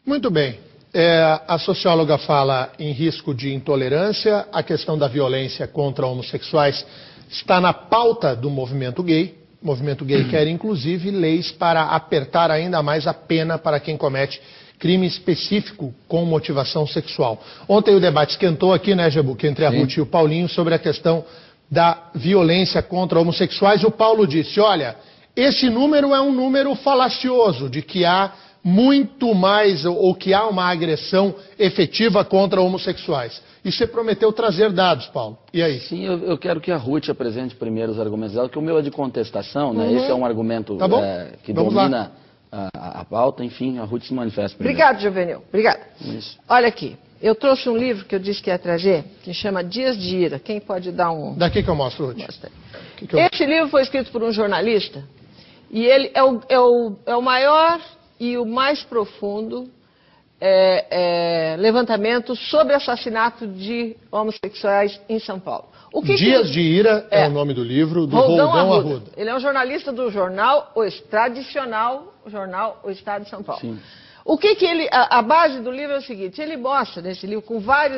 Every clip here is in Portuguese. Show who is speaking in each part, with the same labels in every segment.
Speaker 1: Muito bem. A socióloga fala em risco de intolerância, a questão da violência contra homossexuais está na pauta do movimento gay. O movimento gay quer, inclusive, leis para apertar ainda mais a pena para quem comete crime específico com motivação sexual. Ontem o debate esquentou aqui, né, Jabuque, entre a Ruth e o Paulinho sobre a questão da violência contra homossexuais. O Paulo disse, olha, esse número é um número falacioso, de que há muito mais, ou que há uma agressão efetiva contra homossexuais. E você prometeu trazer dados, Paulo. E aí?
Speaker 2: Sim, eu quero que a Ruth apresente primeiro os argumentos dela, que o meu é de contestação, né? Esse é um argumento que domina a pauta. Enfim, a Ruth se manifesta primeiro.
Speaker 3: Obrigado, Juvenil. Obrigada.
Speaker 2: Isso.
Speaker 3: Olha aqui, eu trouxe um livro que eu disse que ia trazer, que chama Dias de Ira. Quem pode dar um...
Speaker 1: Daqui que eu mostro, Ruth.
Speaker 3: Mostra. Esse livro foi escrito por um jornalista, e ele é o maior e o mais profundo levantamento sobre assassinato de homossexuais em São Paulo.
Speaker 1: Dias de Ira é o nome do livro, do Roldão Arruda.
Speaker 3: Ele é um jornalista do jornal, tradicional jornal O Estado de São Paulo.
Speaker 2: Sim.
Speaker 3: A base do livro é o seguinte, ele mostra nesse livro,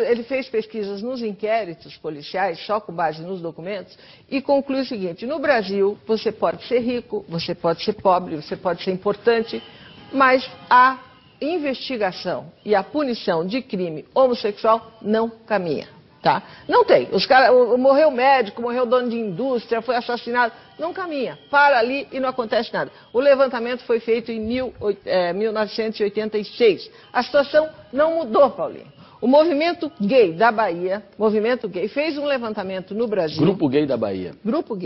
Speaker 3: ele fez pesquisas nos inquéritos policiais, só com base nos documentos, e conclui o seguinte, no Brasil você pode ser rico, você pode ser pobre, você pode ser importante, mas a investigação e a punição de crime homossexual não caminha, tá? Não tem. Morreu médico, morreu dono de indústria, foi assassinado, não caminha. Para ali e não acontece nada. O levantamento foi feito em 1986. A situação não mudou, Paulinho. O movimento gay da Bahia, fez um levantamento no Brasil.
Speaker 2: Grupo Gay da Bahia.
Speaker 3: Grupo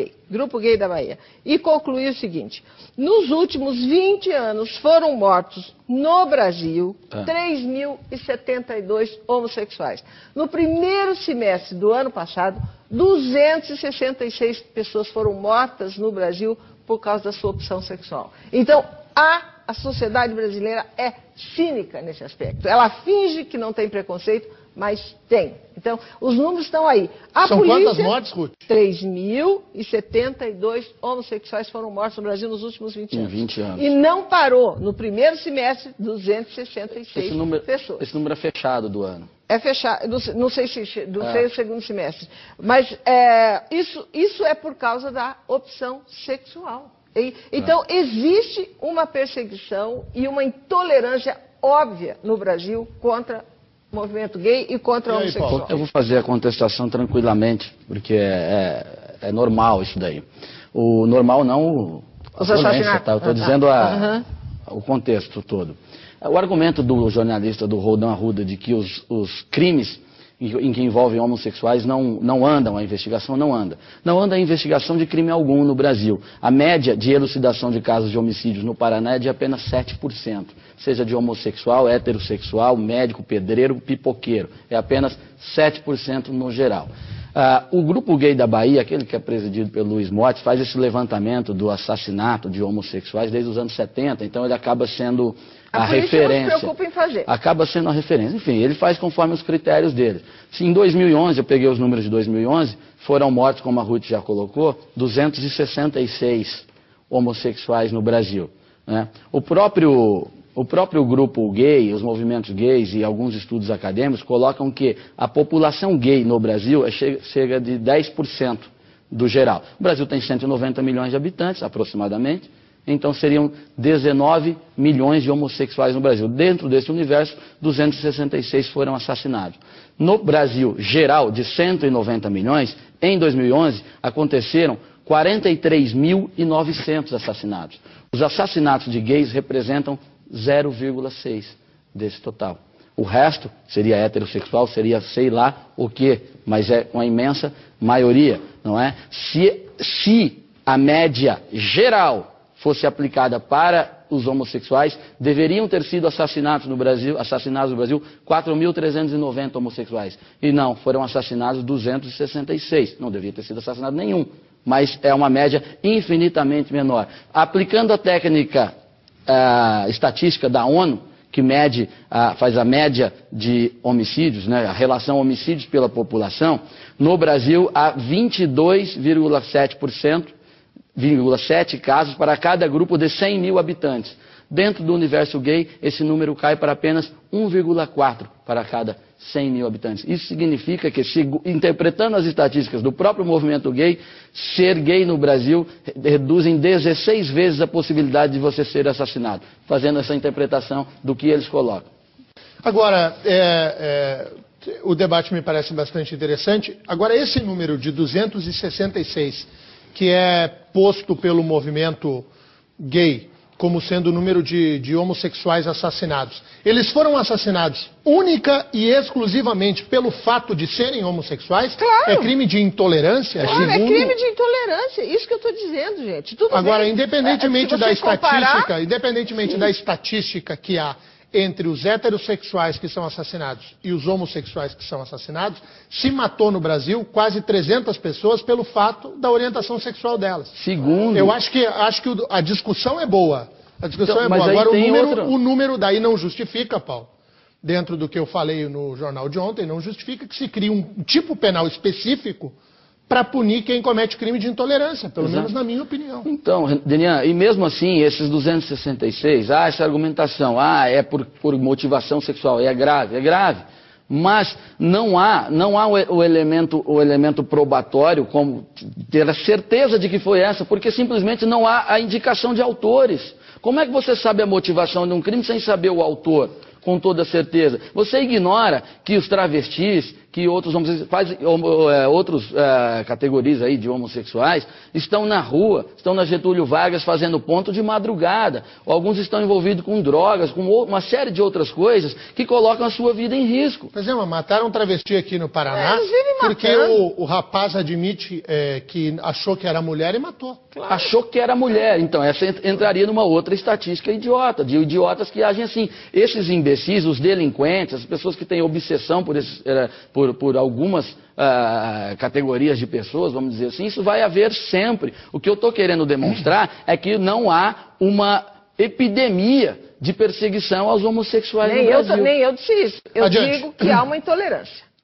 Speaker 3: Gay da Bahia. E concluiu o seguinte, nos últimos 20 anos foram mortos no Brasil 3.072 homossexuais. No primeiro semestre do ano passado, 266 pessoas foram mortas no Brasil por causa da sua opção sexual. Então, a sociedade brasileira é cínica nesse aspecto. Ela finge que não tem preconceito, mas tem. Então, os números estão aí.
Speaker 1: São quantas mortes, Ruth?
Speaker 3: 3.072 homossexuais foram mortos no Brasil nos últimos 20 anos.
Speaker 2: Em 20 anos.
Speaker 3: E não parou. No primeiro semestre, 266 pessoas.
Speaker 2: Esse número é fechado do ano.
Speaker 3: É fechado, não sei se o segundo semestre. Mas isso é por causa da opção sexual. Então, existe uma perseguição e uma intolerância óbvia no Brasil contra o movimento gay e contra o homossexual.
Speaker 2: Eu vou fazer a contestação tranquilamente, porque é normal isso daí. O normal não a violência, tá? Eu estou dizendo o contexto todo. O argumento do jornalista do Roldão Arruda de que os crimes em que envolvem homossexuais não andam, a investigação não anda. Não anda a investigação de crime algum no Brasil. A média de elucidação de casos de homicídios no Paraná é de apenas 7%. Seja de homossexual, heterossexual, médico, pedreiro, pipoqueiro. É apenas 7% no geral. O Grupo Gay da Bahia, aquele que é presidido pelo Luiz Motti, faz esse levantamento do assassinato de homossexuais desde os anos 70, então ele acaba sendo a referência.
Speaker 3: Não se preocupa em fazer.
Speaker 2: Acaba sendo a referência. Enfim, ele faz conforme os critérios dele. Se em 2011, eu peguei os números de 2011, foram mortos, como a Ruth já colocou, 266 homossexuais no Brasil, né? O próprio grupo gay, os movimentos gays e alguns estudos acadêmicos colocam que a população gay no Brasil chega de 10% do geral. O Brasil tem 190 milhões de habitantes, aproximadamente. Então seriam 19 milhões de homossexuais no Brasil. Dentro desse universo, 266 foram assassinados. No Brasil geral, de 190 milhões, em 2011, aconteceram 43.900 assassinatos. Os assassinatos de gays representam 0,6 desse total. O resto seria heterossexual, seria sei lá o quê, mas é uma imensa maioria, não é? Se a média geral fosse aplicada para os homossexuais, deveriam ter sido assassinados no Brasil 4.390 homossexuais. E não, foram assassinados 266. Não devia ter sido assassinado nenhum, mas é uma média infinitamente menor. Aplicando a técnica estatística da ONU, que faz a média de homicídios, né, a relação homicídios pela população, no Brasil há 22,7 casos para cada grupo de 100 mil habitantes. Dentro do universo gay, esse número cai para apenas 1,4 para cada 100 mil habitantes. Isso significa que, interpretando as estatísticas do próprio movimento gay, ser gay no Brasil reduz em 16 vezes a possibilidade de você ser assassinado, fazendo essa interpretação do que eles colocam.
Speaker 1: Agora, o debate me parece bastante interessante. Agora, esse número de 266, que é posto pelo movimento gay como sendo o número de homossexuais assassinados, eles foram assassinados única e exclusivamente pelo fato de serem homossexuais?
Speaker 3: Claro.
Speaker 1: É crime de intolerância?
Speaker 3: Claro, é crime de intolerância. Isso que eu estou dizendo, gente. Tudo
Speaker 1: agora,
Speaker 3: bem.
Speaker 1: independentemente da estatística, independentemente da estatística que há entre os heterossexuais que são assassinados e os homossexuais que são assassinados, se matou no Brasil quase 300 pessoas pelo fato da orientação sexual delas.
Speaker 2: Segundo...
Speaker 1: Eu acho que a discussão é boa. A discussão é boa. Agora, o número daí não justifica, Paulo, dentro do que eu falei no jornal de ontem, não justifica que se crie um tipo penal específico para punir quem comete crime de intolerância, pelo menos na minha opinião.
Speaker 2: Então, Denian, e mesmo assim, esses 266, essa argumentação, é por motivação sexual, é grave, mas não há o elemento probatório, como ter a certeza de que foi essa, porque simplesmente não há a indicação de autores. Como é que você sabe a motivação de um crime sem saber o autor? Com toda certeza. Você ignora que os travestis, que outros categorias aí de homossexuais, estão na rua, estão na Getúlio Vargas fazendo ponto de madrugada. Alguns estão envolvidos com drogas, com uma série de outras coisas que colocam a sua vida em risco.
Speaker 1: Por exemplo, mataram um travesti aqui no Paraná porque o rapaz admite que achou que era mulher e matou.
Speaker 2: Claro. Achou que era mulher. Então, essa entraria numa outra estatística idiota, de idiotas que agem assim. Esses imbecis, os delinquentes, as pessoas que têm obsessão por algumas categorias de pessoas, vamos dizer assim, isso vai haver sempre. O que eu estou querendo demonstrar é que não há uma epidemia de perseguição aos homossexuais no Brasil.
Speaker 3: Nem eu disse isso. Eu digo que há uma intolerância.